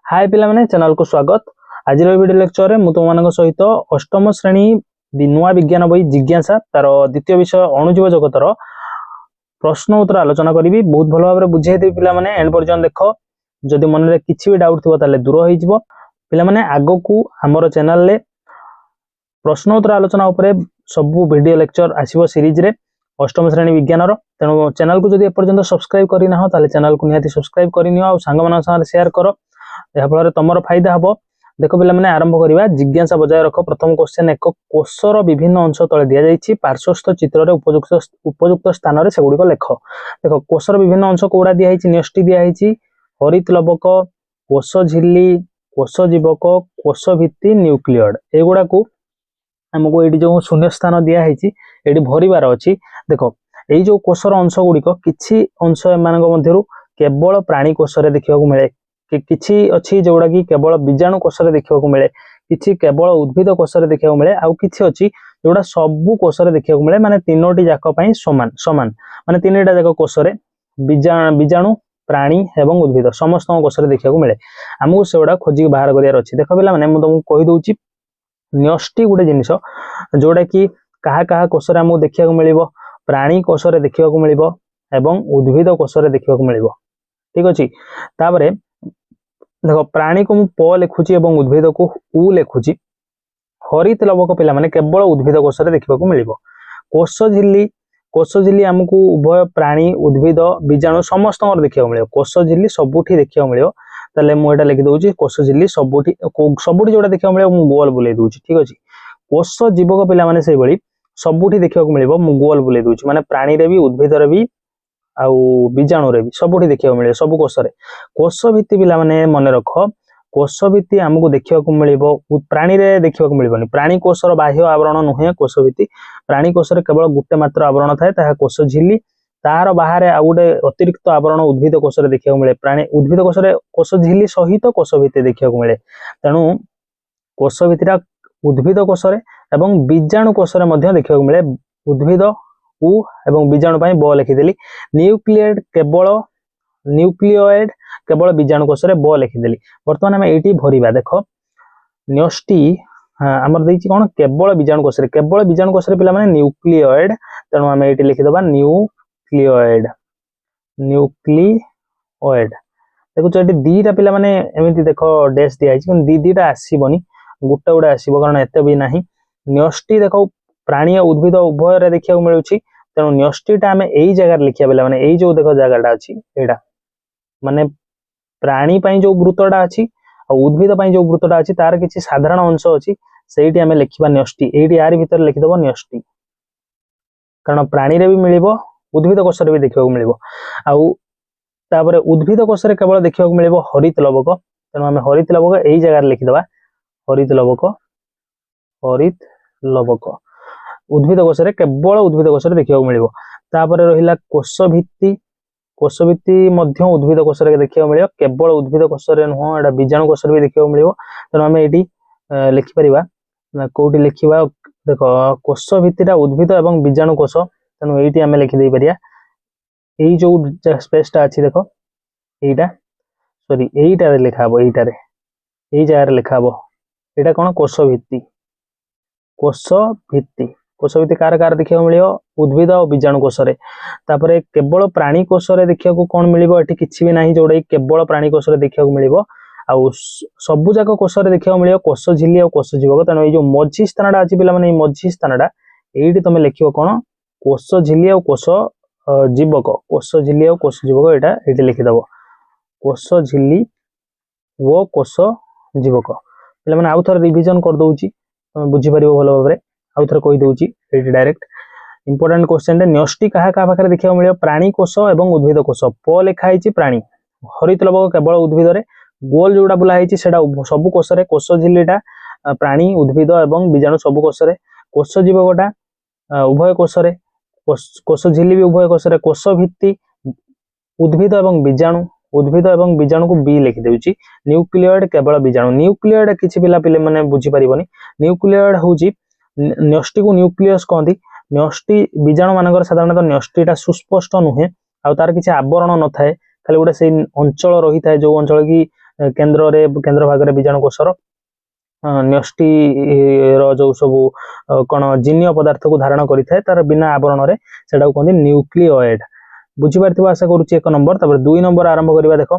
हाय पिला माने चैनल को स्वागत। आज वीडियो लेक्चर रे मु तुम सहित अष्टम श्रेणी नुआ विज्ञान बही जिज्ञासा तार द्वितीय विषय अणुजीव जगतर प्रश्न उत्तर आलोचना करी बहुत भल भाव बुझे देवी पिला माने एंड पर्यंत देख। जदि मन में किसी भी डाउट थी ताले दूर हो पिला माने आगो को हमर चैनल रे प्रश्न उत्तर आलोचना उपरे सब वीडियो लेक्चर आसीबो सीरीज रे अष्टम श्रेणी विज्ञान तेणु चैनल को जदि एपर्यंत सब्सक्राइब करना ताले चैनल को निहाती सब्सक्राइब करनियो आ सांग मान संगे शेयर कर यह फल तुम फायदा हम। देख पिला माने आरंभ करवा जिज्ञासा बजाय रख। प्रथम क्वेश्चन एक कोषर विभिन्न अंश तले दि जाइए पार्श्वस्थ चित्र उपयुक्त स्थान में सेगुड़िक लेख। देख कोषर विभिन्न अंश कौड़ा दिखाई न्यष्टि दिखाई हरित लवक कोष झिल्ली कोष जीवक कोष भित्ति न्यूक्लियड एगुड़ा को आमको ये जो शून्य स्थान दिखाई ये भरबार अच्छी। देख यही जो कोषर अंश गुड़िक किसी अंश एम केवल प्राणी कोष देखा मिले किछि अच्छी जोड़ा कि केवल बीजाणु कोष देखा मिले किछि केवल उद्भिद कोष देखा मिले आउ किछि अच्छी जोड़ा सबू कोष देखा मिले माने तीनोटी जाक समान समान माने तीनटा जाक कोष बीजाणु प्राणी एवं उद्भिद समस्त कोष देखा मिले आमको से गुड़ा खोजिक बाहर करार अच्छी। देख पिला माने तुमको कहीदे न्यष्टि गोटे जिनिस जोड़ा कि क्या कोष आमको देखा मिल प्राणी कोष देखा मिल एवं उद्भिद कोष देखा मिल। ठीक अच्छे तापर देख प्राणी को प लिखुची एवं उद्भिद को उ लिखुची हरित लवक पिला माने केवल उद्भिद कोष देखा मिल। कोष झिल्ली आमको उभय प्राणी उद्भिद बीजाणु समस्त देखा मिले कोष झिल्ली सबुठी देखा मिले ताले मुझे लिखि दूसरी कोष झिल्ली सबुठी जोड़ा देखा मिले मु गोल बुले दूसरी। ठीक अच्छे कोष जीवक पिला माने से भली सबुठी देखा मिले मु गोल बुले दूसरी माने प्राणी रे भी उद्भिद रे भी आउ बीजाणु रे भी सबुठी देखा मिले सब कोष कोष भित्ति पिला माने मन रख कोष भित्ति आमको देखा मिल प्राणी रे देखा मिलबनी प्राणी कोषर बाह्य आवरण नुहे कोष भित्ति प्राणी कोष केवल गोटे मात्र आवरण थाए कोष झिल्ली तार बाहर आउ गोटे अतिरिक्त आवरण उद्भिद कोष देखा मिले प्राणी उद्भिद कोष झिल्ली सहित कोष भित्ति देखा मिले तेणु कोष भित्तिटा उद्भिद कोष एवं बीजाणु कोष देखा मिले उद्भिद उ एवं बीजाणु ब लिखिदेली न्यूक्लियड केवल बीजाणु कोष ब लिखिदेली। बर्तमान आम ये भरवा देख न्यष्टि आमर देखिए कौन केवल बीजाणु कोष पिला माने न्यूक्लियड तेणु आम ये लिखिदबा न्यूक्लियड देखो ये दीटा पिला माने एमती देख डैश दिखाई दीटा आसबनी गोटे गोटे आसब कारण एत भी ना न्यष्टि देख प्राणी उद्भिद उभय देखा मिलूँ तेणु न्यष्टिटा आम यही जगह लिखा पे माने यही जो देख जगहटा अच्छी एटा माने प्राणी जो वृत्तटा अच्छी उद्भिद जो वृत्तटा अच्छी तार किसी साधारण अंश अच्छी से आम लिखा न्यष्टि ये यार भीतर लिखिदब न्यष्टि कारण प्राणी रे भी मिल उद्भिद कोष भी देखा मिल आउे उद्भिद कोष केवल देखा मिल हरित लवक तेणु आम हरित लवक यही जगह लिखिदबा हरित लवक उद्भिद कोष केवल उद्भिद कोष देखा मिल रहा कोष भित्ति उद्भिद कोष देखा मिल केवल उद्भिद कोष नुह एटा बीजाणु कोष भी देखा मिल तेणु आम ये लिखिपर कौटी लिखा देख कोष भित्तिटा उद्भिद एवं बीजाणु कोष तेणु ये आम लिखिदे पार यही जो स्पेसटा अच्छी देख यहीटा सॉरी यहीटा लिखा हम यही जगह लिखा हम यहाँ कौन कोष भित्ति कार कार देखा मिल उद्भिद और बीजाणु कोष तापर केवल प्राणी कोष देखा कौन मिल कि भी ना जोड़ा केवल प्राणी कोष देखा मिल आउ सबू जाक कोष देखा मिल कोष झिल्ली और कोष जीवक तेणु ये मझी स्थानटा अच्छी पिला माने मझी स्थानटा ये तुम लिख कौन कोष झिल्ली और कोष जीवक यहाँ ये लिखिदब कोष झिल्ली वो कोष जीवक पिला माने आउ थोड़ा रिविजन कर दउची तुम बुझीपर भल भाव आउ थे कहीदे ये डायरेक्ट इंपोर्टेंट क्वेश्चन न्यष्टि क्या पाखे देखा मिले प्राणी कोष एवं उद्भिद कोष प लिखाई प्राणी हरित लवक केवल उद्भिद गोल जोड़ा बुलाई सबू कोष कोष झिल्लीटा प्राणी उद्भिद एवं बीजाणु सबू कोष जीवकटा उभय कोष झिल्ली भी उभय कोष भित्ति उद्भिद एवं बीजाणु को बी लिखिदे न्यूक्लियड केवल बीजाणु न्यूक्लियड किसी पिला पिले माने बुझी पारिबनी न्यूक्लियड होची न्यष्टि को न्यूक्लियस कहती न्यष्टि बीजाणु मानकर साधारणतः न्यष्टिटा सुस्पष्ट नुहे आ तार किसी आवरण न थाए खाली गोटे से अंचल रही था जो अंचल की केन्द्र भाग में बीजाणुकोशर न्यष्टि जो सब कौन जीनीय पदार्थ को धारण करें तार बिना आवरण में से कहते न्यूक्लियोइड बुझीपार आशा करुच्ची 1 नंबर। तापर 2 नंबर आरंभ करवा देख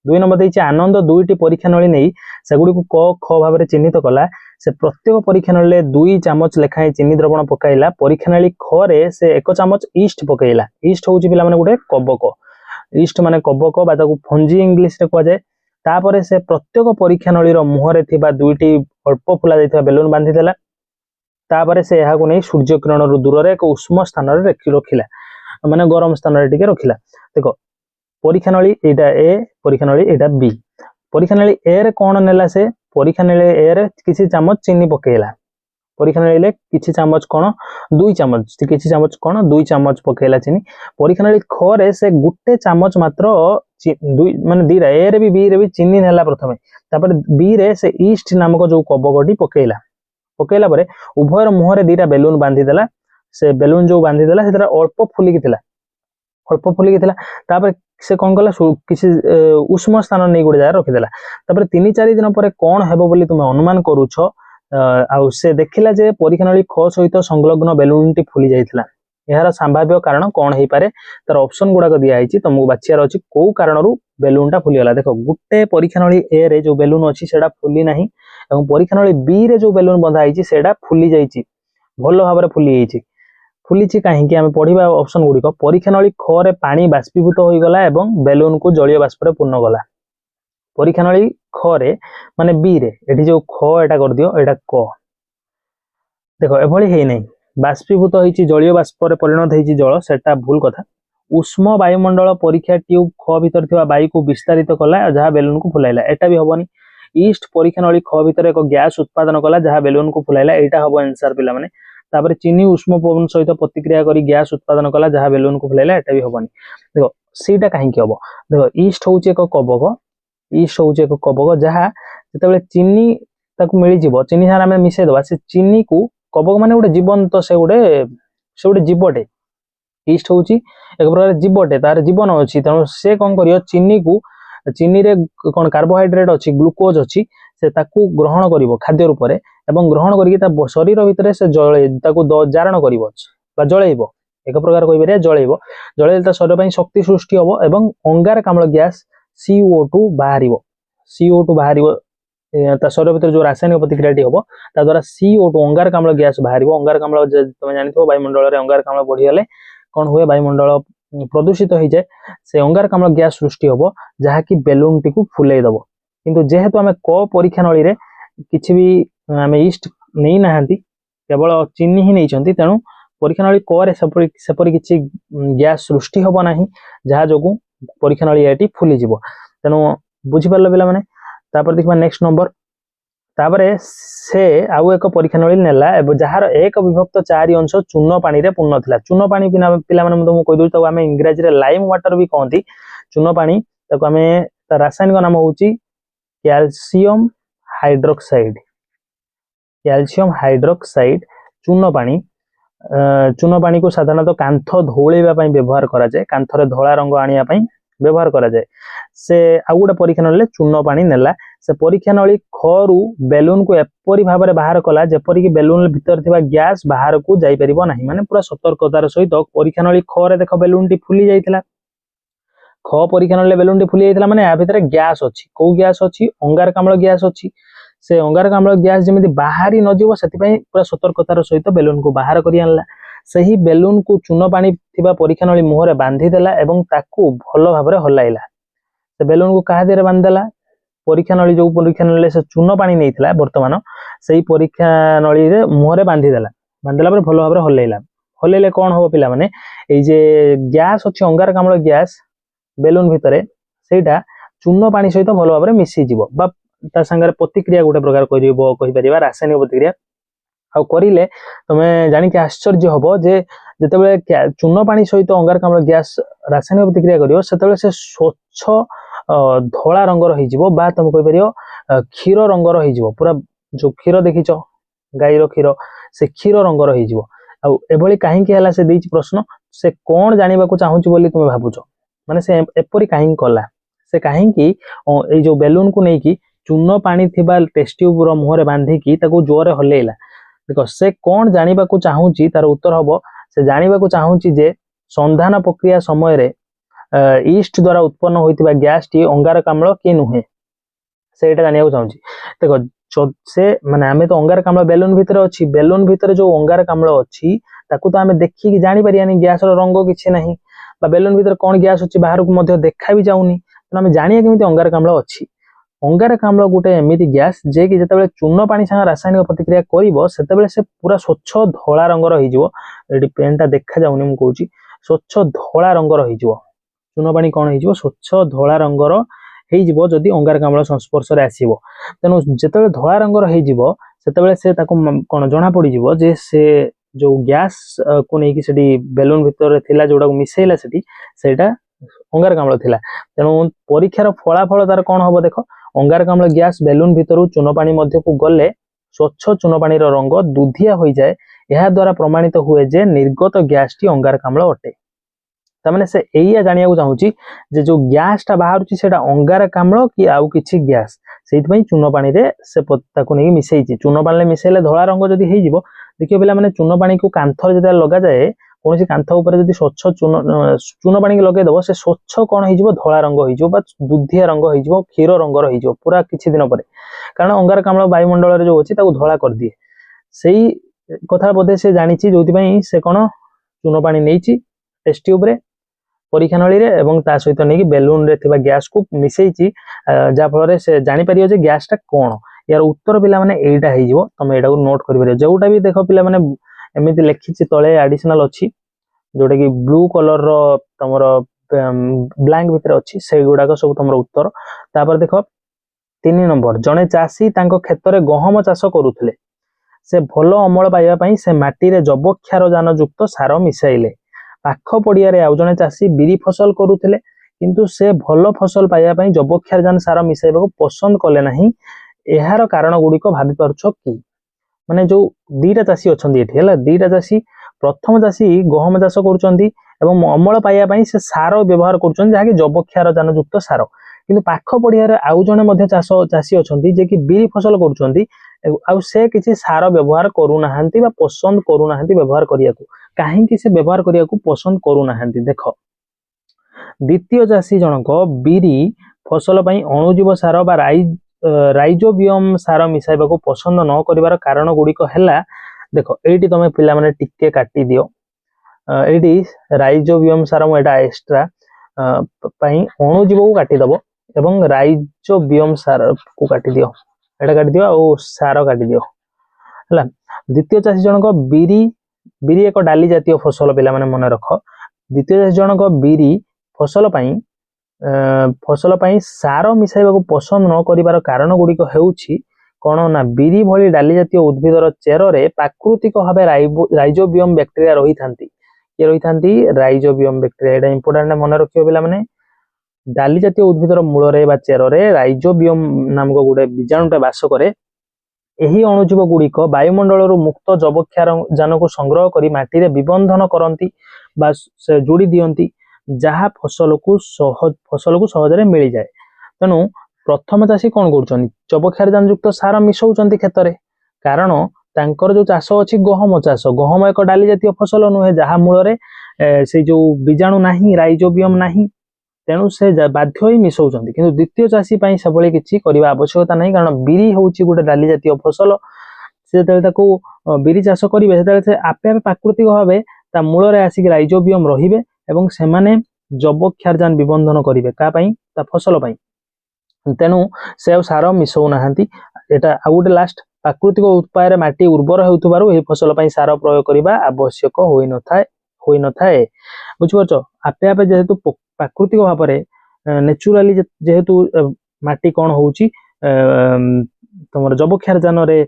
2 नंबर देती आनंद 2टी परीक्षा नली नहीं सेगुड़ी को क ख भाव में चिन्हित कला से प्रत्येक परीक्षा नली 2 चामच लेखाएं चीनी द्रवण पकाइला परीक्षा नली खे से 1 चामच ईस्ट पकाइला ईस्ट हूँ पिला गोटे कबक ईस्ट माने कबक बा फंजी इंग्लीश रे कहुए तापर से प्रत्येक परीक्षा नलीर मुहरे थिबा 2टी अल्प फुला जाइथिबा बेलून बांधी देला तापर से यहाँ को नहीं सूर्य किरण रु दूर एक उष्म स्थान रखिला माने गरम स्थान रे टिके रखिला देखो परीक्षा नली एटा ए परीक्षा नली एटा बी परीक्षा नली ए रे कोन नेला से परीक्षा नली ए रे किसी चामच चीनी पकेला परीक्षा नली ले किसी चामच कोन 2 चामच किसी चामच कोन 2 चामच पकेला चीनी परीक्षा नली खरे से गुटे चामच मात्र माने दीरा ए रे भी बी रे भी चीनी नेला प्रथमे तापर बी रे से ईस्ट नामक जो कबगटी पकेला परे उभयर मुहरे 2टा बेलून बांधी देला से बेलून जो बांधी देला सेटा अल्प फुलिकी थिला तापर से कौन कला किसी उष्म स्थान नहीं गोटे जगह रखिदेला तापर 3-4 दिन पर कौन हेबो बोली तुम अनुमान करूछ आउ से देखिला जे परीक्षा नली ख सहित संलग्न बेलून टी फुली जाइथिला यार संभाव्य कारण कौन हो पारे तार ऑप्शन गुड़ाक दिखाई तुमको बाछियार अच्छी कौ कारण बेलून टा फुलीगला देखो गोटे परीक्षा नली ए रे जो बेलून अच्छी से फुली ना परीक्षा नली बी रे जो बेलून बंधाई से फुली जाइए भल भाव में फुली कहीं आम पढ़ा ऑप्शन गुड़िक परीक्षा नली खे पानी बाष्पीभूत हो गला एवं बेलून को जलीय बाष्प पूर्ण गला परीक्षा नली खे माने बी रे एठी जो ख एटा कर दियो एटा क देखो एभली हे नहीं बाष्पीभूत होइछि जलीय बाष्प परिणत होइछि जल सेटा भूल कथा उष्म वायुमंडल परीक्षा ट्यूब ख भीतर थिबा वायु को विस्तारित कला जहाँ बेलून को फुलाइला एटा भी हबनी ईस्ट परीक्षा नली ख भीतर एक गैस उत्पादन कला जहाँ बेलून को फुलाइला एटा हबो आंसर पिला माने तापर चीनी उष्म पवन सहित प्रतिक्रिया करी गैस उत्पादन कला जहाँ बेलून को फुलाइला एटा भी हबनी देखो सीटा कहीं हबो देखो ईस्ट होउछि एक कबक जहाँ जेतेबेले चीनी ताकू मिली जिवो चीनी सारा में मिसै दबा से चीनी को कबक माने गोटे जीवंत से गोटे जीवटे ईस्ट होउछि एक प्रकार जीवटे तार जीवन अच्छी तेणु से कौन करियो चीनी रे कौन कार्बोहाइड्रेट अच्छी ग्लूकोज अच्छी से ताकू ग्रहण करिवो खाद्य रूप में एवं ग्रहण करके शरीर भितर से जारण करिवो बा जळेइबो एक प्रकार कहि परिया जळेइले शरीर ପାଇଁ शक्ति सृष्टि हबो एवं अंगारकाम्ल गैस CO2 बाहरिवो ता शरीर भीतर जो रासायनिक प्रतिक्रिया हम ता द्वारा CO2 अंगारकाम्ल गैस बाहर अंगारकाम्ल तुम जानते वायुमंडल में अंगारकाम्ल बढ़ीगले कौन हुए वायुमंडल प्रदूषित हो जाए से अंगारकाम्ल गैस सृष्टि हम जहाँकि बेलून टी फुले दब किंतु जेहेतु आम क परीक्षा नली रे किछि भी आम ईस्ट नहीं ना केवल चीनी ही नहीं तेणु परीक्षा नली क सेपरी किछि गैस सृष्टि हम ना जहाँ जो परीक्षा नली एटी फुली जीवो तेणु बुझीपार पिला माने तापर देखा नेक्स्ट नंबर तापरे से आउ एक परीक्षा नली नेला जार 1/4 अंश चून पानी रे पूर्ण थिला चून पानी पिला माने तुमको कहि दउ आम इंग्राजी रे लाइम वाटर भी कहती चून पानी ताको आम रासायनिक नाम होउची कैल्शियम हाइड्रोक्साइड चून पानी को साधारणतः कांथ धौलैबा पई व्यवहार करा जाए कांथरे धला रंग आनिया पई व्यवहार करा जाए से आउ गोटे परीक्षा नली चून पानी नेला से परीक्षा नली खरु बेलून को एपरी भाव में बाहर कला जेपरिक बेलून भीतर थिबा गैस बाहर को जाई परिबो नाही माने पूरा सतर्कतार सहित परीक्षा नली खरे देख बेलून टी फुली जाइथिला ख परीक्षा नली बेलून टी फुली जाइथिला माने या भीतर गैस अछि को गैस अछि अंगारकाम्ल गैस अछि से अंगारकाम्ल गैस जेमिति बाहरी न जीवो सेति पई पूरा सतर्कतार सहित बेलून को बाहर करि आनला सही बेलून को चून पानी थिबा परीक्षा नली मुहरे बांधी देला एवं ताकू भल भाव में हलाइला से बेलून को कहा देरे बांध देला परीक्षा नली जो परीक्षा नली से चून पानी नहीं थिला वर्तमान सही परीक्षा नली रे मुहरे बांधी देला पर भल भाव में हलैले कौन हम पिला माने ए जे गैस अच्छी अंगारकाम्ल गैस बेलून भितर सेटा चून पानी सहित भल भाव में मिसी जीवो बा ता संगे प्रतिक्रिया गोटे प्रकार कहि परिबा रासायनिक प्रतिक्रिया आ करिले तमे जानि के आश्चर्य हबो जे जेतेबेले चून पानी सहित अंगारकाम्ल गैस रासायनिक प्रतिक्रिया करियो सेतेबेले से स्वच्छ धला रंगर हो बा तुम कहि परियो क्षीर रंगर हो पूरा जो क्षीर देखिच गाईर क्षीर से क्षीर रंगर हो एभली कहीं से देछि प्रश्न से कौन जानिबा को चाहूची बोली तुम भाबुछ माने से एपरी कहीं कला से कहीं जो बेलून को नहीं चून पानी थिबा टेस्ट ट्यूब मुहर बांधिकी जोरे हल्ला देख से कौन जानिबा को चाहूची तार उत्तर हम से जानिबा को चाहूची जे संधान प्रक्रिया समय ईस्ट द्वारा उत्पन्न होइतिबा गैस टी अंगारकाम्ल कि नुहे से जानिबा चाहूची देख से माने आमे तो अंगारकाम्ल बेलून भितर अछि बेलून भितर जो अंगारकाम्ल अछि ताकू तो आमे देखि जानि परियानी गैस रो रंग किछि नाही बा बेलून भितर कोन गैस अछि बाहर को मध्ये देखा भी जाउनी तो आमे जानिया केमिति अंगारकाम्ल अछि अंगारकाम्ल गोटे एमिति गैस जे कि जेतेबेले चून पानी संग रासायनिक प्रतिक्रिया करिवो सेतेबेले से पूरा स्वच्छ धोला रंगर होइजिवो एडी पेनटा देखा जाउनी मु कहूची स्वच्छ धोला रंगर होइजिवो चून पानी कोन होइजिवो स्वच्छ धोला रंगर होइजिवो जदि अंगारकाम्ल संस्पर्श रे आसीबो तेनु जेतेबेले धोला रंगर होइजिवो सेतेबेले से ताको कोन जणा पडिजिवो जे से जो गैस को नेकी सेडी बेलून भितर थिला जोडा मिसेइला सेटा अंगारकाम्ल थिला तेनु परीक्षार फलाफल तार कोन हबो देखो अंगारकाम्ल गैस बेलून भितर चून पानी मध्य को गले स्वच्छ चून पानी रंग दुधिया हो जाए यह द्वारा प्रमाणित हुए जे निर्गत गैस टी अंगारकाम्ल अटे तमाने से एया जानिया को चाहूची जे जो गैस टा बाहरुची सेटा अंगारकाम्ल कि आउ किछि गैस सेति पई चून पानी रे से ताको नेकी मिसेइची चून पानी ले मिसेले धोला रंग जदी हेइ जिवो देखियो पिला माने चून पानी को कांथर जदा लगा जाए कोनसी कांथ ऊपर जदी स्वच्छ चून पानी लगे दबो से स्वच्छ कोन हेइ जिवो धोला रंग हेइ जिवो बा दुधिया रंग हेइ जिवो क्षीर रंगर हेइ जिवो पूरा किछि दिन परे कारण अंगारकाम्ल वायुमंडल रे जो अछि ताको धोला कर दिए सेही कथा बोधे से जानिछि जोति पई से कोन चून पानी नेइछि टेस्ट ट्यूब रे परीक्षा नळी रे एवं ता सहित नेकी बेलून रे थिबा गैस को मिसेइछि जा फल रे से जानि परियो जे गैस टा कोन यार उत्तर पिला माने एइटा हेइ जिवो तमे एटा को नोट करि परियो जोटा भी देखो पिला माने एमिति लेखिछि तळे एडिशनल अछि जोटा कि ब्लू कलर रो तमर ब्लैंक भितर अछि से गुडा को सब तमर उत्तर तापर देखो 3 नंबर जणे चासी तांको खेत रे गहम चाष करूथले से भलो अमल पाइबा पई से माटी रे जबक्षार जान युक्त सार मिसाइले पाख पड़िया रे आउ जणे चासी बिरी फसल करूथले किंतु से भलो फसल पाइबा पई जबक्षार जान सार मिसाइबा को पसंद कले नाही एहार कारण गुडी को भाबी परछो कि माने जो दीटा चासी अछंदी एठी हला दीटा चासी प्रथम चासी गहम चाष करूचंदी एवं अमल पाइबा पई से सार व्यवहार करूचंदी जाहा कि जबक्षार जान युक्त सार किंतु पाख पड़िया रे आउ जणे मध्ये चासी अछंदी जे कि बिरी फसल करूचंदी आउ से किछि सार व्यवहार करू नाहंती बा पसंद करू नाहंती व्यवहार करिया को काहे कि से व्यवहार करिया को पसंद करू नाहंती देखो द्वितीय चासी जनक बिरी फसल पई अणुजीव सार बा राइजोबियम सार मिसाइबा को पसंद न करिवार कारण गुडी को हैला देखो एठी तमे पिला माने टिके काटी दियो एठी राइजोबियम सार मु एटा एक्स्ट्रा पई अणुजीव को काटी दबो एवं राइजोबियम सार को काटी दियो एटा काटी दियो आ सार काटी दियो हला द्वितीय चासी जनक बिरी एक डाली जातीय फसल पिला माने मन रख द्वितीय चासी जनक बिरी फसल पई सार मिसाइबा को पसंद न करिवार कारण गुडी को हेउछि कोन ना बिरी भली डाली जातीय उद्भिदर चेर रे प्राकृतिक भाबे राइजोबियम बैक्टीरिया रही थांती ये रही थांती राइजोबियम बैक्टीरिया एटा इंपोर्टेंट मन रखियो पिला माने डाली जातीय उद्भिदर मूल रे बा चेर रे राइजोबियम नामक गुडे बीजाणुटा वास करे एही अणुजीव गुड़िक वायुमंडल मुक्त जबक्षार जान को संग्रह करी माटी रे विबंधन करती बा जोड़ी दियंती जहा फसल को सहज रे मिल जाए तेणु प्रथम चाषी कौन कर जबक्षार जान युक्त सार मिसौचंती खेत रे कारण तांकर जो चाष अछि गहम चाष गहम एक डाली जातीय फसल नुहे जहा मूल रे से जो बीजाणु नाही राइजोबियम नाही तेणु से बाध्य ही मिसौचंती किंतु द्वितीय चाषी पई सबले किछि करिवा आवश्यकता नाही कारण बिरी होउची गोटे डाली जातीय फसल से तेल ताको बिरी चाष करिवे तेल से आपे आपे प्राकृतिक भाबे ता मूल रे आसी राइजोबियम रहिबे एवं से माने जबक्षारजान विबंधन करिवे का पई ता फसल पई तेणु से सार मिसौ नाहंती एटा आ गोटे लास्ट प्राकृतिक उपाय रे माटी उर्वर हेउथबारु ए फसल पई सार प्रयोग करिवा आवश्यक होई न थाए बुझिपरछो आपे आपे जेहेतु प्राकृतिक भाव में नेचुराली जेहेतु माटी कौन होउची तुम जबक्षार जान रे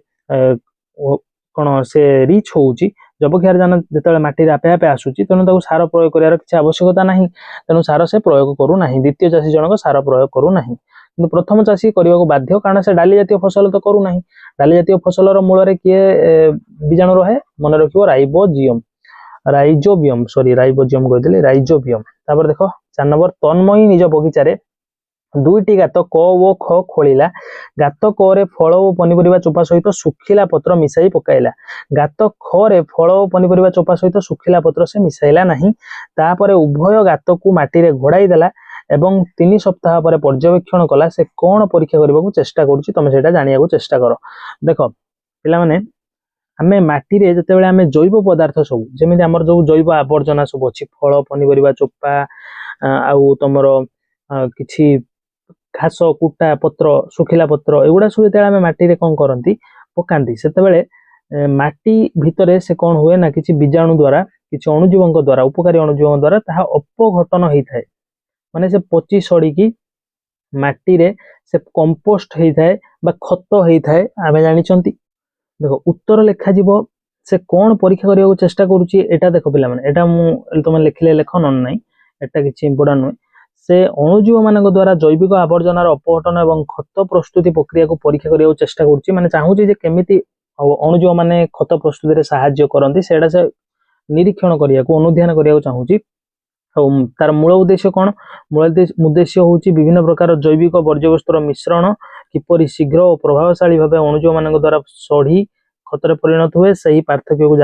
कौन से रिच होउची जबक्षार जान जेतेबेले माटी रे आपे आपे आसुची तेणु ताको सार प्रयोग करियार किछि आवश्यकता नाही तेणु सार से प्रयोग करू नाही द्वितीय चाषी जनक सार प्रयोग करू नाही किंतु प्रथम चाषी करबा को बाध्य कारण से डाली जातीय फसल तो करू नाही डाली जातीय फसल रो मूल रे किए बीजाणु रहे मन रखिबो राइजोबियम कहदेली राइजोबियम तापर देखो 4 नंबर तन्मयी निज बगीचा रे ଦୁଇଟି ଗାତ କ ଓ ଖ ଖୋଳିଲା। ଗାତ କ ରେ ଫଳ ଓ ପନିପରିବା ଚୋପା ସହିତ ଶୁଖିଲା ପତ୍ର ମିଶାଇ ପକାଇଲା। ଗାତ ଖ ରେ ଫଳ ଓ ପନିପରିବା ଚୋପା ସହିତ ଶୁଖିଲା ପତ୍ର ସେ ମିଶାଇଲା ନାହିଁ। ତାପରେ ଉଭୟ ଗାତକୁ ମାଟିରେ ଘୋଡ଼ାଇ ଦେଲା ଏବଂ 3 ସପ୍ତାହ ପରେ ପର୍ଯ୍ୟବେକ୍ଷଣ କଲା। ସେ କ'ଣ ପରୀକ୍ଷା କରିବାକୁ ଚେଷ୍ଟା କରୁଛି ତମେ ସେଇଟା ଜାଣିବାକୁ ଚେଷ୍ଟା କର। ଦେଖ ପିଲାମାନେ, ଆମେ ମାଟିରେ ଯେତେବେଳେ ଆମେ ଜୈବ ପଦାର୍ଥ ସବୁ ଯେମିତି ଆମର ଯୋଉ ଜୈବ ଆବର୍ଜନା ସବୁ ଅଛି, ଫଳ ପନିପରିବା ଚୋପା ଆଉ ତମର କିଛି ଘାସ କୁଟା ପତ୍ର ଶୁଖିଲା ପତ୍ର ଏଗୁଡ଼ା ସବୁ ଯେତେବେଳେ ଆମେ ମାଟିରେ କ'ଣ କରନ୍ତି ପକାନ୍ତି, ସେତେବେଳେ ମାଟି ଭିତରେ ସେ କ'ଣ ହୁଏ ନା କିଛି ବୀଜାଣୁ ଦ୍ୱାରା କିଛି ଅଣୁଜୀବଙ୍କ ଦ୍ୱାରା ଉପକାରୀ ଅଣୁଜୀବଙ୍କ ଦ୍ୱାରା ତାହା ଅପଘଟନ ହେଇଥାଏ। ମାନେ ସେ ପଚି ସଡ଼ିକି ମାଟିରେ ସେ କମ୍ପୋଷ୍ଟ ହେଇଥାଏ ବା ଖତ ହେଇଥାଏ ଆମେ ଜାଣିଛନ୍ତି। ଦେଖ ଉତ୍ତର ଲେଖାଯିବ ସେ କ'ଣ ପରୀକ୍ଷା କରିବାକୁ ଚେଷ୍ଟା କରୁଛି ଏଟା ଦେଖ ପିଲାମାନେ, ଏଟା ମୁଁ ତମେ ଲେଖିଲେ ଲେଖ ନହେଲେ ନାହିଁ, ଏଟା କିଛି ଇମ୍ପୋର୍ଟାଣ୍ଟ ନୁହେଁ। ସେ ଅଣୁଜୀବ ମାନଙ୍କ ଦ୍ୱାରା ଜୈବିକ ଆବର୍ଜନାର ଅପଘଟନ ଏବଂ ଖତ ପ୍ରସ୍ତୁତି ପ୍ରକ୍ରିୟାକୁ ପରୀକ୍ଷା କରିବାକୁ ଚେଷ୍ଟା କରୁଛି। ମାନେ ଚାହୁଁଛି ଯେ କେମିତି ଅଣୁଜୀବ ମାନେ ଖତ ପ୍ରସ୍ତୁତିରେ ସାହାଯ୍ୟ କରନ୍ତି ସେଇଟା ସେ ନିରୀକ୍ଷଣ କରିବାକୁ ଅନୁଧ୍ୟାନ କରିବାକୁ ଚାହୁଁଛି। ଆଉ ତାର ମୂଳ ଉଦ୍ଦେଶ୍ୟ କ'ଣ? ମୂଳ ଉଦ୍ଦେଶ୍ୟ ହେଉଛି ବିଭିନ୍ନ ପ୍ରକାର ଜୈବିକ ବର୍ଜ୍ୟବସ୍ତୁର ମିଶ୍ରଣ କିପରି ଶୀଘ୍ର ଓ ପ୍ରଭାବଶାଳୀ ଭାବେ ଅଣୁଜୀବ ମାନଙ୍କ ଦ୍ୱାରା ସଢ଼ି ଖତରେ ପରିଣତ ହୁଏ ସେହି ପାର୍ଥକ୍ୟକୁ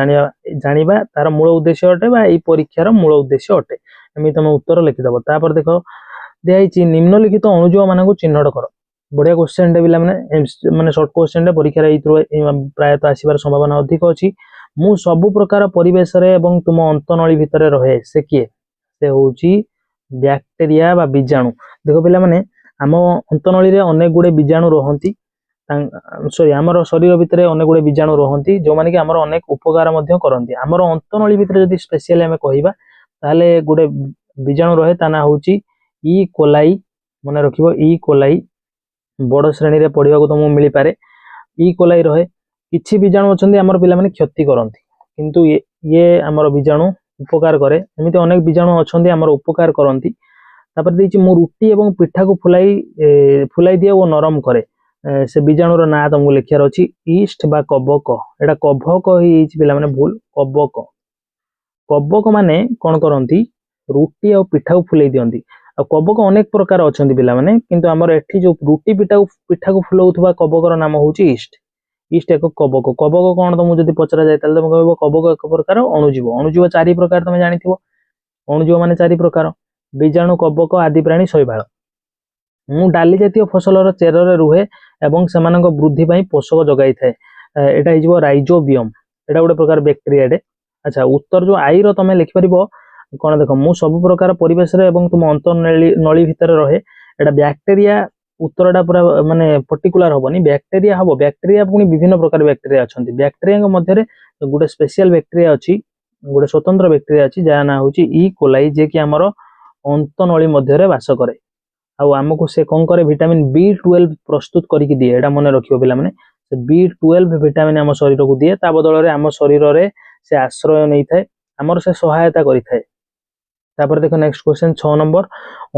ଜାଣିବା ତାର ମୂଳ ଉଦ୍ଦେଶ୍ୟ ଅଟେ ବା ଏହି ପରୀକ୍ଷାର ମୂଳ ଉଦ୍ଦେଶ୍ୟ ଅଟେ। ଏମିତି ତମେ ଉତ୍ତର ଲେଖିଦେବ। ତାପରେ ଦେଖ ଦିଆହେଇଛି ନିମ୍ନଲିଖିତ ଅଣୁଜୀବ ମାନଙ୍କୁ ଚିହ୍ନଟ କର। ବଢିଆ କ୍ୱେଶ୍ଚନ ଟେ ପିଲାମାନେ, ମାନେ ସର୍ଟ କ୍ୱେଶ୍ଚନ ଟେ ପରୀକ୍ଷାରେ ପ୍ରାୟତଃ ଆସିବାର ସମ୍ଭାବନା ଅଧିକ ଅଛି। ମୁଁ ସବୁ ପ୍ରକାର ପରିବେଶରେ ଏବଂ ତୁମ ଅନ୍ତନଳୀ ଭିତରେ ରହେ ସେ କିଏ? ସେ ହେଉଛି ବ୍ୟାକ୍ଟେରିଆ ବା ବୀଜାଣୁ। ଦେଖ ପିଲାମାନେ, ଆମ ଅନ୍ତନଳୀରେ ଅନେକ ଗୁଡ଼େ ବୀଜାଣୁ ରହନ୍ତି। ଆମର ଶରୀର ଭିତରେ ଅନେକ ଗୁଡ଼େ ବୀଜାଣୁ ରହନ୍ତି ଯେଉଁମାନେ କି ଆମର ଅନେକ ଉପକାର ମଧ୍ୟ କରନ୍ତି। ଆମର ଅନ୍ତନଳୀ ଭିତରେ ଯଦି ସ୍ପେସିଆଲି ଆମେ କହିବା ତାହେଲେ ଗୋଟେ ବୀଜାଣୁ ରହେ, ତା ନାଁ ହେଉଛି ଇ କୋଲାଇ। ମନେ ରଖିବ, ଇ କୋଲାଇ ବଡ଼ ଶ୍ରେଣୀରେ ପଢ଼ିବାକୁ ତମକୁ ମିଳିପାରେ। ଇ କୋଲାଇ ରହେ। କିଛି ବୀଜାଣୁ ଅଛନ୍ତି ଆମର ପିଲାମାନେ କ୍ଷତି କରନ୍ତି, କିନ୍ତୁ ଇଏ ଆମର ବୀଜାଣୁ ଉପକାର କରେ। ଏମିତି ଅନେକ ବୀଜାଣୁ ଅଛନ୍ତି ଆମର ଉପକାର କରନ୍ତି। ତାପରେ ଦେଇଛି ମୁଁ ରୁଟି ଏବଂ ପିଠାକୁ ଫୁଲାଇ ଦିଏ ଓ ନରମ କରେ। ସେ ବୀଜାଣୁର ନାଁ ତମକୁ ଲେଖିବାର ଅଛି, ଇଷ୍ଟ ବା କବକ। ଏଟା କବକ ହେଇଯାଇଛି ପିଲାମାନେ, ଭୁଲ, କବକ। କବକ ମାନେ କ'ଣ କରନ୍ତି? ରୁଟି ଆଉ ପିଠାକୁ ଫୁଲେଇ ଦିଅନ୍ତି। ଆଉ କବକ ଅନେକ ପ୍ରକାର ଅଛନ୍ତି ପିଲାମାନେ, କିନ୍ତୁ ଆମର ଏଠି ଯୋଉ ରୁଟି ପିଠାକୁ ଫୁଲଉଥିବା କବକର ନାମ ହେଉଛି ଇଷ୍ଟ। ଇଷ୍ଟ ଏକ କବକ। କବକ କ'ଣ ତମକୁ ଯଦି ପଚରା ଯାଏ ତାହେଲେ ତମେ କହିବ କବକ ଏକ ପ୍ରକାର ଅଣୁଜୀବ। ଅଣୁଜୀବ 4 ପ୍ରକାର ତମେ ଜାଣିଥିବ। ଅଣୁଜୀବ ମାନେ 4 ପ୍ରକାର: ବୀଜାଣୁ, କବକ, ଆଦି ପ୍ରାଣୀ, ଶୈବାଳ। ମୁଁ ଡାଲି ଜାତୀୟ ଫସଲର ଚେରରେ ରୁହେ ଏବଂ ସେମାନଙ୍କ ବୃଦ୍ଧି ପାଇଁ ପୋଷକ ଯୋଗାଇଥାଏ। ଏଟା ହେଇଯିବ ରାଇଜୋବିୟମ। ଏଟା ଗୋଟେ ପ୍ରକାର ବ୍ୟାକ୍ଟେରିଆଟେ। ଆଚ୍ଛା, ଉତ୍ତର ଯୋଉ ଆଇର ତମେ ଲେଖିପାରିବ କ'ଣ? ଦେଖ, ମୁଁ ସବୁ ପ୍ରକାର ପରିବେଶରେ ଏବଂ ତୁମ ଅନ୍ତର୍ନଳୀ ଭିତରେ ରହେ। ଏଟା ବ୍ୟାକ୍ଟେରିଆ। ଉତ୍ତରଟା ପୁରା ମାନେ ପର୍ଟିକୁଲାର ହବନି, ବ୍ୟାକ୍ଟେରିଆ ହବ। ବ୍ୟାକ୍ଟେରିଆ ପୁଣି ବିଭିନ୍ନ ପ୍ରକାର ବ୍ୟାକ୍ଟେରିଆ ଅଛନ୍ତି। ବ୍ୟାକ୍ଟେରିଆଙ୍କ ମଧ୍ୟରେ ଗୋଟେ ସ୍ପେସିଆଲ ବ୍ୟାକ୍ଟେରିଆ ଅଛି, ଗୋଟେ ସ୍ୱତନ୍ତ୍ର ବ୍ୟାକ୍ଟେରିଆ ଅଛି ଯାହା ନାଁ ହେଉଛି ଇ କୋଲାଇ, ଯିଏକି ଆମର ଅନ୍ତନଳୀ ମଧ୍ୟରେ ବାସ କରେ। ଆଉ ଆମକୁ ସେ କ'ଣ କରେ? ଭିଟାମିନ୍ B12 ପ୍ରସ୍ତୁତ କରିକି ଦିଏ। ଏଟା ମନେ ରଖିବ ପିଲାମାନେ, ସେ B12 ଭିଟାମିନ୍ ଆମ ଶରୀରକୁ ଦିଏ। ତା ବଦଳରେ ଆମ ଶରୀରରେ ସେ ଆଶ୍ରୟ ନେଇଥାଏ, ଆମର ସେ ସହାୟତା କରିଥାଏ। ତାପରେ ଦେଖ ନେକ୍ସଟ କ୍ୱେଶ୍ଚନ 6 ନମ୍ବର।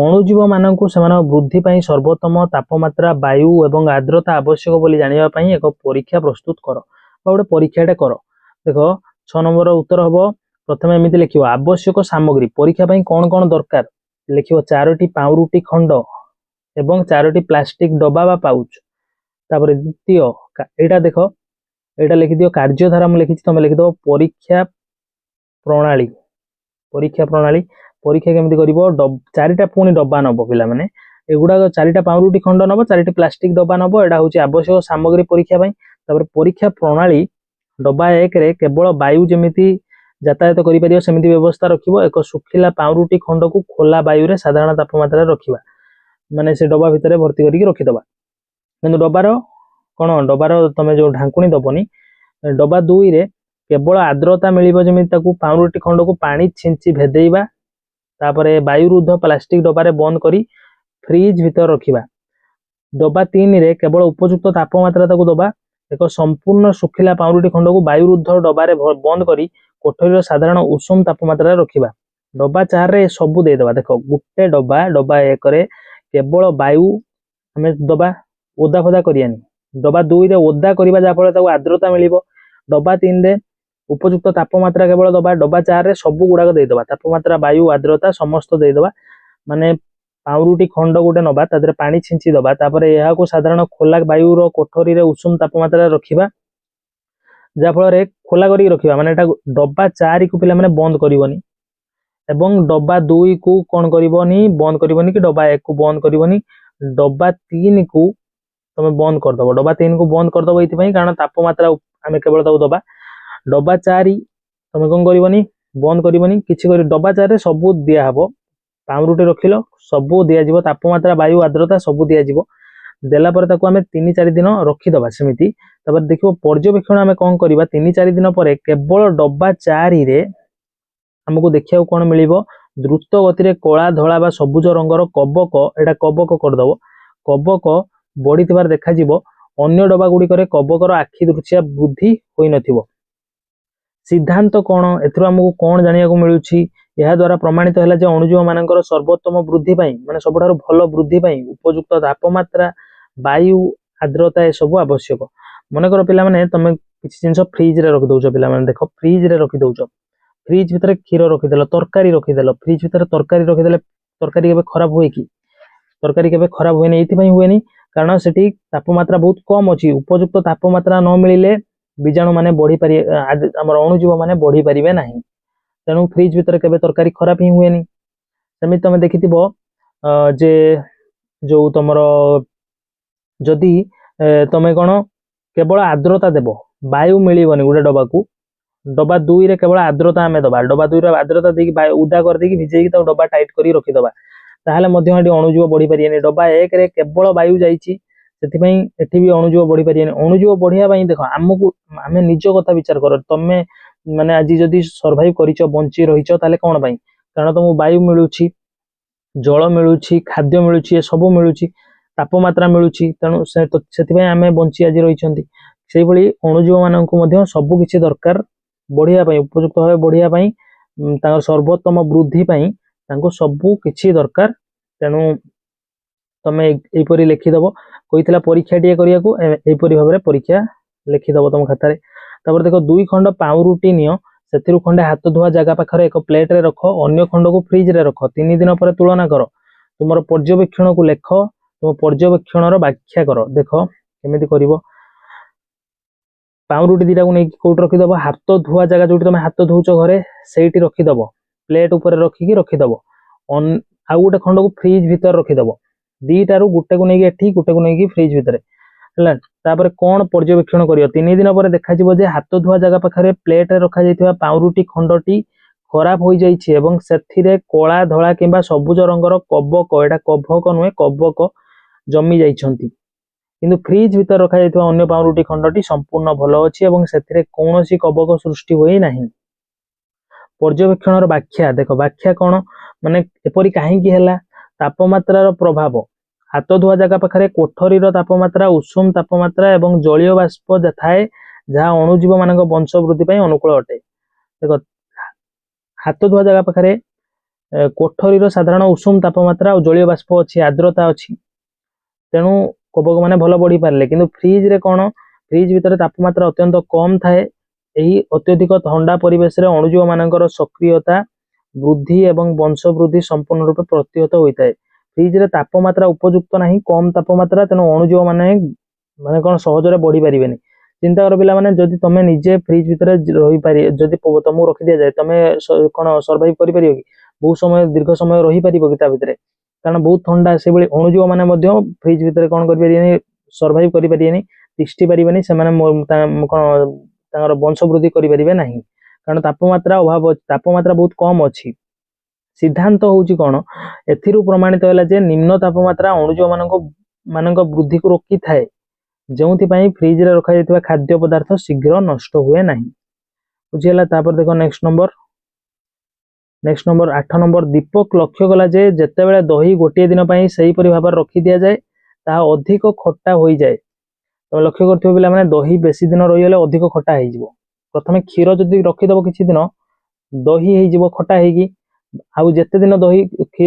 ଅଣୁଜୀବ ମାନଙ୍କୁ ସେମାନଙ୍କ ବୃଦ୍ଧି ପାଇଁ ସର୍ବୋତ୍ତମ ତାପମାତ୍ରା, ବାୟୁ ଏବଂ ଆର୍ଦ୍ରତା ଆବଶ୍ୟକ ବୋଲି ଜାଣିବା ପାଇଁ ଏକ ପରୀକ୍ଷା ପ୍ରସ୍ତୁତ କର ବା ଗୋଟେ ପରୀକ୍ଷାଟେ କର। ଦେଖ 6 ନମ୍ବର ଉତ୍ତର ହବ, ପ୍ରଥମେ ଏମିତି ଲେଖିବ, ଆବଶ୍ୟକ ସାମଗ୍ରୀ। ପରୀକ୍ଷା ପାଇଁ କ'ଣ କ'ଣ ଦରକାର? ଲେଖିବ 4ଟି ପାଉଁରୁଟି ଖଣ୍ଡ ଏବଂ 4ଟି ପ୍ଲାଷ୍ଟିକ ଡବା ବା ପାଉଚ। ତାପରେ ଦ୍ୱିତୀୟ, ଏଇଟା ଦେଖ, ଏଇଟା ଲେଖିଦିଅ କାର୍ଯ୍ୟଧାରା ମୁଁ ଲେଖିଛି, ତମେ ଲେଖିଦେବ ପରୀକ୍ଷା ପ୍ରଣାଳୀ। ପରୀକ୍ଷା ପ୍ରଣାଳୀ, ପରୀକ୍ଷା କେମିତି କରିବ? 4ଟା ପୁଣି ଡବା ନବ ପିଲାମାନେ। ଏଗୁଡ଼ାକ 4ଟା ପାଉଁରୁଟି ଖଣ୍ଡ ନବ, 4ଟି ପ୍ଲାଷ୍ଟିକ ଡବା ନବ। ଏଟା ହେଉଛି ଆବଶ୍ୟକ ସାମଗ୍ରୀ ପରୀକ୍ଷା ପାଇଁ। ତାପରେ ପରୀକ୍ଷା ପ୍ରଣାଳୀ, ଡବା 1ରେ କେବଳ ବାୟୁ ଯେମିତି ଯାତାୟାତ କରିପାରିବ ସେମିତି ବ୍ୟବସ୍ଥା ରଖିବ। ଏକ ଶୁଖିଲା ପାଉଁରୁଟି ଖଣ୍ଡକୁ ଖୋଲା ବାୟୁରେ ସାଧାରଣ ତାପମାତ୍ରାରେ ରଖିବା, ମାନେ ସେ ଡବା ଭିତରେ ଭର୍ତ୍ତି କରିକି ରଖିଦବା। କିନ୍ତୁ ଡବାର କ'ଣ? ଡବାର ତମେ ଯୋଉ ଢାଙ୍କୁଣୀ ଦବନି। ଡବା 2ରେ କେବଳ ଆର୍ଦ୍ରତା ମିଳିବ ଯେମିତି ତାକୁ ପାଉଁରୁଟି ଖଣ୍ଡକୁ ପାଣି ଛିଞ୍ଚି ଭେଦେଇବା। ତାପରେ ବାୟୁରୁଦ୍ଧ ପ୍ଲାଷ୍ଟିକ ଡବାରେ ବନ୍ଦ କରି ଫ୍ରିଜ ଭିତରେ ରଖିବା। ଡବା 3ରେ କେବଳ ଉପଯୁକ୍ତ ତାପମାତ୍ରା ତାକୁ ଦବା। ଏକ ସମ୍ପୂର୍ଣ୍ଣ ଶୁଖିଲା ପାଉଁରୁଟି ଖଣ୍ଡକୁ ବାୟୁରୁଦ୍ଧ ଡବାରେ ବନ୍ଦ କରି କୋଠରୀର ସାଧାରଣ ଉଷୁମ ତାପମାତ୍ରାରେ ରଖିବା। ଡବା 4ରେ ସବୁ ଦେଇଦବା। ଦେଖ, ଗୋଟେ ଡବା 1ରେ କେବଳ ବାୟୁ ଆମେ ଦବା, ଓଦା ଫଦା କରିବାନି। ଡବା 2ରେ ଓଦା କରିବା ଯାହାଫଳରେ ତାକୁ ଆର୍ଦ୍ରତା ମିଳିବ। ଡବା 3ରେ ଉପଯୁକ୍ତ ତାପମାତ୍ରା କେବଳ ଦବା। ଡବା 4ରେ ସବୁ ଗୁଡ଼ାକ ଦେଇଦବା, ତାପମାତ୍ରା, ବାୟୁ, ଆର୍ଦ୍ରତା ସମସ୍ତ ଦେଇଦବା। ମାନେ पाउरुटी खंड गोटे नबा तादरे पानी छिंची दबा तापरे यहाको साधारण खोला वायुर कोठरी रे उषुम तापमात्रा रखिबा जा फल खोला करी रखिबा माने एटा डब्बा 4 को पिला माने बंद करिवनी एवं डब्बा 2 को कौन करिवनी बंद करिवनी कि डब्बा 1 को बंद करिवनी डब्बा 3 को तमे बंद कर दबो डब्बा 3 को बंद कर दबो इति पई कारण तापमात्रा आमे केवल ताऊ दबा डब्बा 4 तमे कोन करिवनी बंद करिवनी किछि करी डब्बा 4 रे सब दिया हबो पाउरुटी रखिलो सब दिया जिवो तापमात्रा वायु आर्द्रता सब दिया जिवो देला पर ताको आमे 3-4 दिन रखी दबा समिति तबर देखिबो पर्यवेक्षण आमे कोन करबा 3-4 दिन पर केवल डब्बा 4 रे हमको देखिया कोन मिलिबो द्रुत गति रे कोला धळा बा सबुज रंगर कबक एटा कबक कर दबो कबक बढ़ीथिबार देखा जिवो अन्य डब्बा गुडी करे कबकर आखि दृश्य वृद्धि होई नथिबो सिद्धांत कोन एथरो हमको कोन जानिया को मिलुछि यह द्वारा प्रमाणित हैला जे अणुजीव मानकर सर्वोत्तम वृद्धि पई माने सबठारु भलो वृद्धि पई उपयुक्त तापमात्रा वायु आर्द्रता ए सब आवश्यक मन कर पिला माने तमे किछि जिंस फ्रिज रे रखि दउछ पिला माने देखो फ्रिज रे रखि दउछ फ्रिज भितर क्षीर रखि देलो तरकारी रखि देलो फ्रिज भितर तरकारी रखि देले तरकारी केबे खराब होय कि तरकारी केबे खराब होय नै एथि पई होय नै कारण सेठी तापमात्रा बहुत कम अछि उपयुक्त तापमात्रा न मिलिले बीजाणु माने बढ़ी पारि हमर अणुजीव माने बढ़ी पारिबे नाही तेणु फ्रिज भितर केबे तरकारी खराब ही हुए नहीं सेमिति तमे देखिथिबो जे जो तमरो जदी तमे कोन केवल आर्द्रता देबो वायु मिलिबनी गुडे डब्बा को डब्बा 2 रे केवल आर्द्रता आमे दबा डब्बा 2 रे आर्द्रता देकी उदा कर देकी भिजेकी त डब्बा टाइट करी रखि दबा ताहाले मध्य हडी अणुजीव बढ़ी पारियनी डब्बा 1 रे केवल वायु जाईची सेति पई एठी भी अणुजीव बढ़ी पारियनी अणुजीव बढ़िया पई देखो हमकु आमे निज कथा विचार कर तमे माने आज जदी सर्वाइव करिच बंची रहिच ताले कोन पई कारण तुम वायु मिलुछि जल मिलुछि खाद्य मिलुछि सब मिलुछि तापमात्रा मिलुछि तेणु सेति पई आमे बंची आज रहिचंती सेहि भली अणुजीव माननकु मध्ये सब किछि दरकार बढ़िया पई उपयुक्त भाबे बढ़िया पई तांकर सर्वोत्तम वृद्धि पई तांको सब किछि दरकार तेणु तमे एपरि लिखि दबो कहितला परीक्षा टिए करिया को एपरि भाबरे परीक्षा लिखि दबो तम खाता रे तापर देखो 2 खंड पाउरुटी नियो सेथिरु खंडे हाथ धुआ जगह पाखरे एक प्लेट रे रखो अन्य खंड को फ्रिज रे रखो 3 दिन पर तुलना करो तुमर पर्यवेक्षण को लेख तुम पर्यवेक्षण रो व्याख्या करो देखो केमिति करिवो पाउरुटी दिटा को नै कोट रखि दबो हाथ धुआ जगह जोटी तुम हाथ धुउचो घरे सेठी रखि दबो प्लेट ऊपर रखि दबो आ गोटे खंड को फ्रिज भीतर रखि दबो दीटा रु गुटे को नै एठी गुटे को नै फ्रिज भीतर हला तापर कोन पर्यवेक्षण करियो 3 दिन पर देखा जिवो जे हाथ धुआ जगह पाखरे प्लेट रे रखा जायतिबा पाउरुटी खंडटी खराब होई जाईछि एवं सेथिरे कोला धळा किबा सबुज रंगर कबक एटा कबक नुहे कबक जमी जाईछंती किंतु फ्रिज भीतर रखा जायतिबा अन्य पाउरुटी खंडटी संपूर्ण भलो अछि एवं सेथिरे कोनोसी कबक सृष्टि होई नाही पर्यवेक्षण रो व्याख्या देखो व्याख्या कोन माने एपरि काहे कि हैला तापमात्रा रो प्रभाव हाथ धुआ जगह पाखरे कोठरी रो तापमात्रा उषुम तापमात्रा एवं जलीय बाष्प थाए जहाँ अणुजीव मानक वंश वृद्धि पई अनुकूल अटे देखो हाथ धुआ जगह पाखरे कोठरी रो साधारण उषुम तापमात्रा और जलीय बाष्प अछि आर्द्रता अछि तेणु कबक माने भलो बढ़ी पारले किंतु फ्रिज रे कोन फ्रिज भीतर तापमात्रा अत्यंत कम थाए एही अत्यधिक ठंडा परिवेश रे अणुजीव मानकर सक्रियता वृद्धि एवं वंश वृद्धि संपूर्ण रूप प्रतिहत होइताय फ्रिज रे तापमात्रा उपयुक्त नाही कम तापमात्रा तेणु अणुजीव माने माने कोन सहज रे बढ़ी पारिबेनी चिंता कर पिला माने जदि तमे निजे फ्रिज भीतर रही पारि जदि तमु रखि दिया जाय तमे कोन सर्वाइव करि पारियो कि बहुत समय दीर्घ समय रही पारिबो कि ता भीतर कारण बहुत ठंडा से बळी अणुजीव माने मध्ये फ्रिज भीतर कोन करि पारियनी सर्वाइव करि पारियनी तिष्ठि पारिबेनी से माने कोन तांगर वंश वृद्धि करि पारिबे नाही कारण तापमात्रा अभाव तापमात्रा बहुत कम अछि सिद्धांत होउची कोन एथिरु प्रमाणित हैला जे निम्न तापमात्रा अणुजीव मानक वृद्धि को रोकी थाए जेउथि पई फ्रिज रे रखा जायतिबा खाद्य पदार्थ शीघ्र नष्ट हुए नाही बुझियला तापर देखो नेक्स्ट नंबर 8 नंबर दीपक लक्ष्य कला जे जते बेले दही गोटे दिन पई सही परि भाबर रखि दिया जाय ता अधिक खट्टा होई जाय तो लक्ष्य करथिबो बिला माने दही बेसी दिन रहि गेले अधिक खट्टा होई जिवो प्रथमे क्षीर जदि रखि दबो किछि दिन दही होई जिवो खट्टा हेगी आउ जेते दिन दही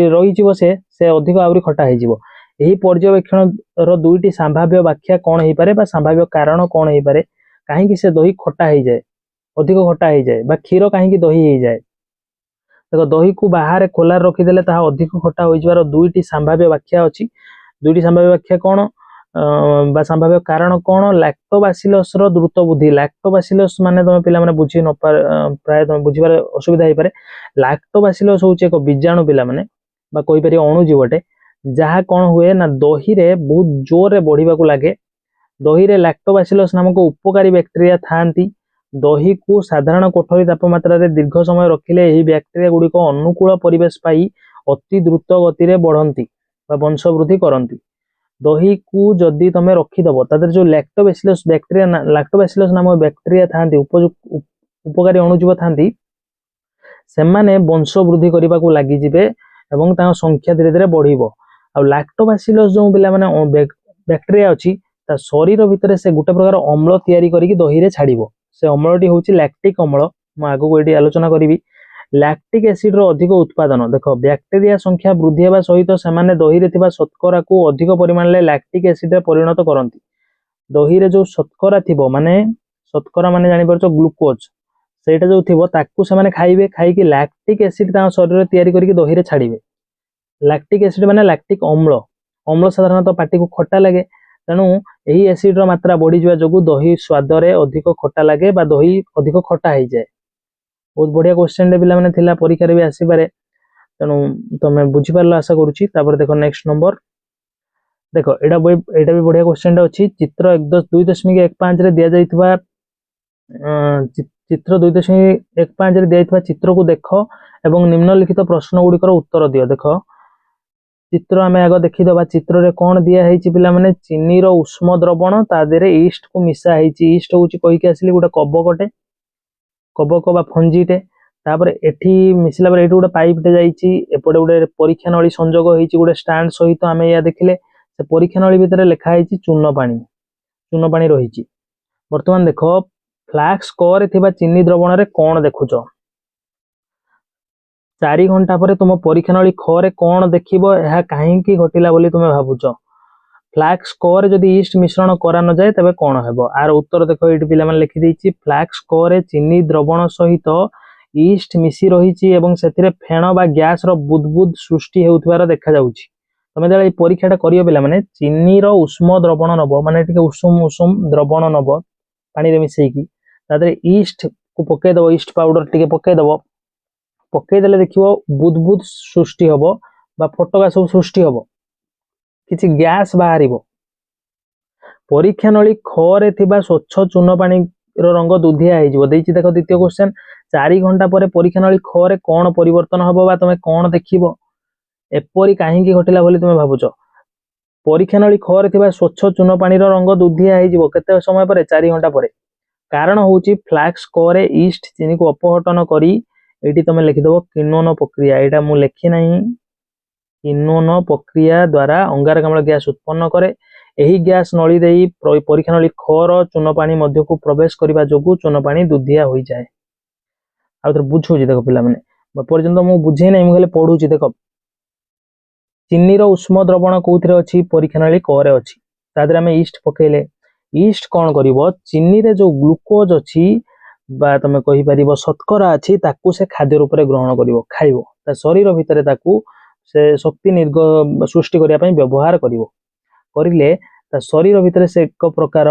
रही जिवो से अधिक आउरी खट्टा होई जिवो एही पर्यवेक्षण रो दुईटी संभाव्य व्याख्या कोन हेई पारे बा संभाव्य कारण कोन हेई पारे काहे कि से दही खट्टा हेई जाय अधिक खट्टा हेई जाय बा क्षीर काहे कि दही हेई जाय देख दही को बाहर खोलार रखीदे ताहा अधिक खटा हो जबार दुईटी संभाव्य व्याख्या अच्छी दुईटी संभाव्य व्याख्या कौन बा संभाव्य कारण कौन लैक्टोबासिलस रो द्रुत बुद्धि लैक्टोबासिलस माने तुम पिला माने बुझी न प्राय तुम बुझीबार असुविधा हो पारे लैक्टोबासिलस होचे एक बीजाणु पिला माने बा कहि पारि अणुजीवटे जहा कौन हुए ना दही रे बहुत जोर रे बढ़िबा को लागे दही रे लैक्टोबासिलस नामक उपकारी बैक्टेरिया थांती दही को साधारण कोठरी तापमात्रा रे दीर्घ समय रखिले एही बैक्टेरिया गुडी को अनुकूल परिवेश पाई अति द्रुत गति रे बढ़ंती बा वंश वृद्धि करंती दही को जदि तमे रखिदब तादर जो लैक्टोबासिलस नामक बैक्टेरिया थांती उपकारी अणुजीव थांती सेमाने वंश वृद्धि करबा को लागि जिवे एवं ताଙ୍କ संख्या धीरे धीरे बढ़िबो आ लैक्टोबासिलस जो पिला माने बैक्टेरिया अछि ता शरीर भितर से गोटे प्रकार अम्ल तैयारी करिक दही रे छाड़िबो से अम्लटी होची लैक्टिक अम्ल म आगु को एटी आलोचना करिवि लैक्टिक एसिड रो अधिक उत्पादन देखो बैक्टेरिया संख्या वृद्धि हेबा सहित सेमाने दही रे थिबा शर्करा को अधिक परिमाण ले लैक्टिक एसिड रे परिणत करंती दही रे जो शर्करा थिबो माने शर्करा माने जानि परछो ग्लूकोज सेटा जो थिबो ताकू सेमाने खाइबे खाइकी लैक्टिक एसिड ता शरीर रे तैयारी करिक दही रे छाड़िबे लैक्टिक एसिड माने लैक्टिक अम्ल अम्ल साधारणतः पाटी को खट्टा लगे तेणु यही एसिड रो मात्रा बढ़ी जावा जोगु दही स्वाद रे अधिक खट्टा लगे बा दही अधिक खट्टा हो जाए बहुत बढ़िया क्वेश्चन पिला माने थिला परीक्षा रे भी आसी पारे तेणु तमे बुझी पारला आशा करूची तापर देखो नेक्स्ट नंबर देखो एटा भी बढ़िया क्वेश्चन अछि चित्र 2.15 रे दिया जाइतबा चित्र 2.15 रे दिया चित्र को देखो एवं निम्नलिखित प्रश्न गुड़िकर उत्तर दियो देखो चित्र आमे आगे देखिदबा चित्र रे कोन दिया हेछि पिला माने चीनी रो उष्म द्रवण ता देरे ईस्ट को मिसा हेछि ईस्ट होछि कहि के आसली गोटे कबक बा फंजीटे तापर एठी मिसला पर एठी गोटे पाइपटे जाइछि एपटे गोटे परीक्षा नळी संजोग हेछि गोटे स्टैंड सहित आमे या देखिले से परीक्षा नळी भितर लिखा हेछि चूर्ण पानी रहिछि वर्तमान देखो फ्लाक्स कोरे थिबा चीनी द्रवण रे कोन देखुछो 4 घंटा पर तुम परीक्षा नळी खरे कोन देखिबो एहा काहेकि घटिला बोली तुमे भाबुछो फ्लाक्स कोरे जदि ईस्ट मिश्रण करा न जाय तबे कोन हेबो आर उत्तर देखो एठी पिला मन लिखि दैछि फ्लाक्स कोरे चीनी द्रवण सहित ईस्ट मिसी रहिछि एवं सेतिरे फेण बा गैस रो बुदबुद सृष्टि हेउथबार देखा जाउछि तमे जळे परीक्षाटा करियो पिला माने चीनी रो उष्म द्रवण नबो माने टिके उष्म द्रवण नबो पानी रे मिसेकी तादरे ईस्ट को पके दबो ईस्ट पाउडर टिके पके दबो पके देले देखिबो बुदबुद सृष्टि हबो बा फटका सब सृष्टि हबो किछि गैस बाहरिबो परीक्षा नळी खरे थिबा स्वच्छ चूर्ण पानी रो रंग दुधिया हे जिवो देछि देखो द्वितीय क्वेश्चन 4 घंटा परे परीक्षा नळी खरे कोन परिवर्तन हबो बा तमे कोन देखिबो एपरी काहेकि घटिला बोली तुमे भाबुछो परीक्षा नळी खरे थिबा स्वच्छ चूर्ण पानी रो रंग दुधिया हे जिवो केते समय परे 4 घंटा परे कारण होउची फ्लाक्स कोरे ईस्ट चीनी को अपहटन करी एटी तमे लिखि दबो किण्वन प्रक्रिया एटा मु लेखि नाही किण्वन प्रक्रिया द्वारा अंगारकाम्ल गैस उत्पन्न करे एही गैस नळी देई परीक्षा नळी खर चूर्ण पानी मध्य को प्रवेश करिबा जोगु चूर्ण पानी दुधिया होई जाय आउतर बुझुजी देखो पिला माने पर्यंत मु बुझे नै मु खाली पढुची देखो चीनी रो उष्म द्रवण कोउथिरे अछि परीक्षा नळी करे अछि तादरे हम ईस्ट पकेले ईस्ट कोन करिवो चीनी रे जो ग्लूकोज अछि बा तमे कहि परिबो शर्करा अछि ताकू से खाद्य रूप रे ग्रहण करिवो खाइबो ता शरीर भितरे ताकू से शक्ति सृष्टि करिया पई व्यवहार करिवो करिले ता शरीर भितरे से एक प्रकार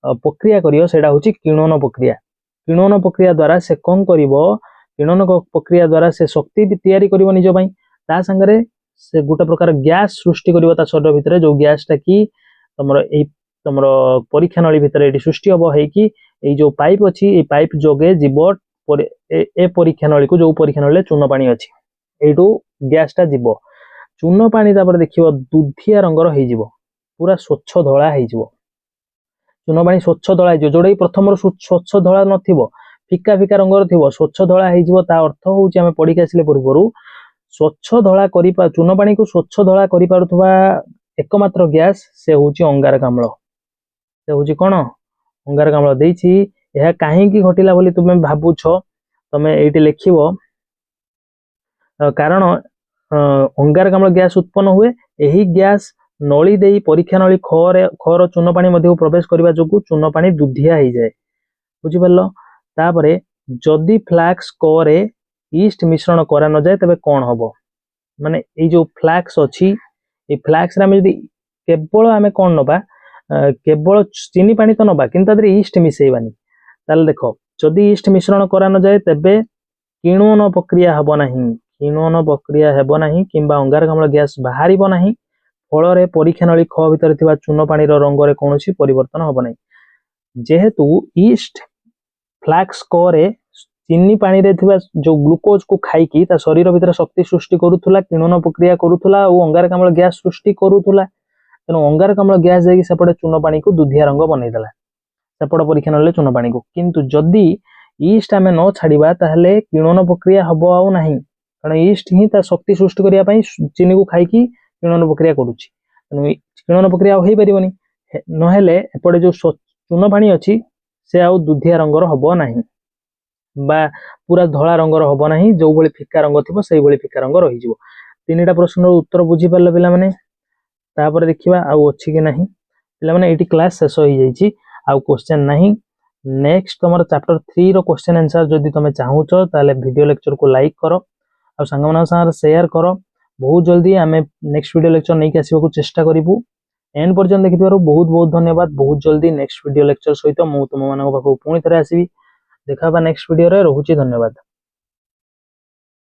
प्रक्रिया करियो सेडा होची किण्वन प्रक्रिया द्वारा से कोन करिवो किण्वन प्रक्रिया द्वारा से शक्ति भी तैयारी करिवो निजो पई ता संगरे से गोटे प्रकार गैस सृष्टि करिवो ता शरीर भितरे जो गैस ता की तमरो परीक्षा नळी भितरे एटी सृष्टि हबो है कि ए जो पाइप अछि ए पाइप जोगे जीवो ए परीक्षा नळी को जो परीक्षा नळी चूर्ण पानी अछि एटू गैस ता जीवो चूर्ण पानी तापर देखिबो दुधिया रंगर हे जीवो पूरा स्वच्छ धळा हे जीवो चूर्ण पानी स्वच्छ धळा हे जोडै प्रथम स्वच्छ धळा नथिबो फिका फिका रंगर थिबो स्वच्छ धळा हे जीवो ता अर्थ होउची हम पढी के आसिले पूर्वरु स्वच्छ धळा करि चूर्ण पानी को स्वच्छ धळा करि पारुथबा एकमात्र गैस से होउची अंगारकाम्ल से होउची कोन अंगारकाम्ल देछि एहा काहे की घटिला बोली तुमे भाबुछो तमे एठी लिखिबो कारण अंगारकाम्ल गैस उत्पन्न हुए एही गैस नळी देई परीक्षा नळी खर चूर्ण पानी मध्ये प्रवेश करिबा जोगु चूर्ण पानी दुधिया हे जाय बुझि परलो तापरे जदि फ्लाक्स करे ଇଷ୍ଟ ମିଶ୍ରଣ କରା ନ ଯାଏ ତେବେ କ'ଣ ହବ? ମାନେ ଏଇ ଯୋଉ ଫ୍ଲାକ୍ସ ଅଛି এই ଫ୍ଲାକ୍ସରେ ଆମେ ଯଦି କେବଳ ଆମେ କ'ଣ ନବା କେବଳ ଚିନି ପାଣି ତ ନବା କିନ୍ତୁ ତାଦେହରେ ଇଷ୍ଟ ମିଶେଇବାନି ତାହେଲେ ଦେଖ ଯଦି ଇଷ୍ଟ ମିଶ୍ରଣ କରା ନ ଯାଏ ତେବେ କିण्वन ପ୍ରକ୍ରିୟା ହେବ ନାହିଁ କିण्वन ପ୍ରକ୍ରିୟା ହେବ ନାହିଁ କିମ୍ବା ଅଙ୍ଗାରକାମ୍ଳ ଗ୍ୟାସ ବାହାରିବ ନାହିଁ ଫଳରେ ପରୀକ୍ଷା ନଳୀ ଖ ଭିତରେ ଥିବା ଚୂନ ପାଣିର ରଙ୍ଗରେ କୌଣସି ପରିବର୍ତ୍ତନ ହେବ ନାହିଁ ଯେହେତୁ ଇଷ୍ଟ ଫ୍ଲାକ୍ସ କରେ ଚିନି ପାଣି ରେ ଥିବା जो ग्लूकोज को खाइकी ता शरीर भितर शक्ति सृष्टि करूथुला किण्वन प्रक्रिया करूथुला और अंगारकाम्ल गैस सृष्टि करूथुला तेणु अंगारकाम्ल गैस जाई सेपटे चून पानी को दुधिया रंग बनै देला सेपट परीक्षा नले चून पानी को किंतु जदी ईस्ट आमे न छाड़ीबा ताहले किण्वन प्रक्रिया हबो आउ नाही कारण ईस्ट ही ता शक्ति सृष्टि करिया पई चीनी को खाइकी किण्वन प्रक्रिया करूची तेणु किण्वन प्रक्रिया होई परिबनी नहेले एपटे जो चून पानी अछि से आउ दुधिया रंगर हबो नाही बा पूरा धला रंगर हबो नाही जो भली फिका रंग थिबो सेही भली फिका रंग रहि जिवो तीनटा प्रश्नर उत्तर बुझी पारले पिला माने तापर देखिबा आउ अछि कि नाही पिला माने एटी क्लास शेष होई जाईची आउ क्वेश्चन नाही नेक्स्ट तमर चैप्टर 3 रो क्वेश्चन आंसर जदी तमे चाहूचो ताले वीडियो लेक्चर को लाइक करो आ संगमना सार शेयर करो बहुत जल्दी आमे नेक्स्ट वीडियो लेक्चर नै के आसीबा को चेष्टा करिवु एंड पर्यंत देखिबारो बहुत बहुत धन्यवाद बहुत जल्दी नेक्स्ट वीडियो लेक्चर सहित मु तुम मानको पाखो पुणी थरे आसीबी देखा नेक्स्ट वीडियो रे रहुची धन्यवाद।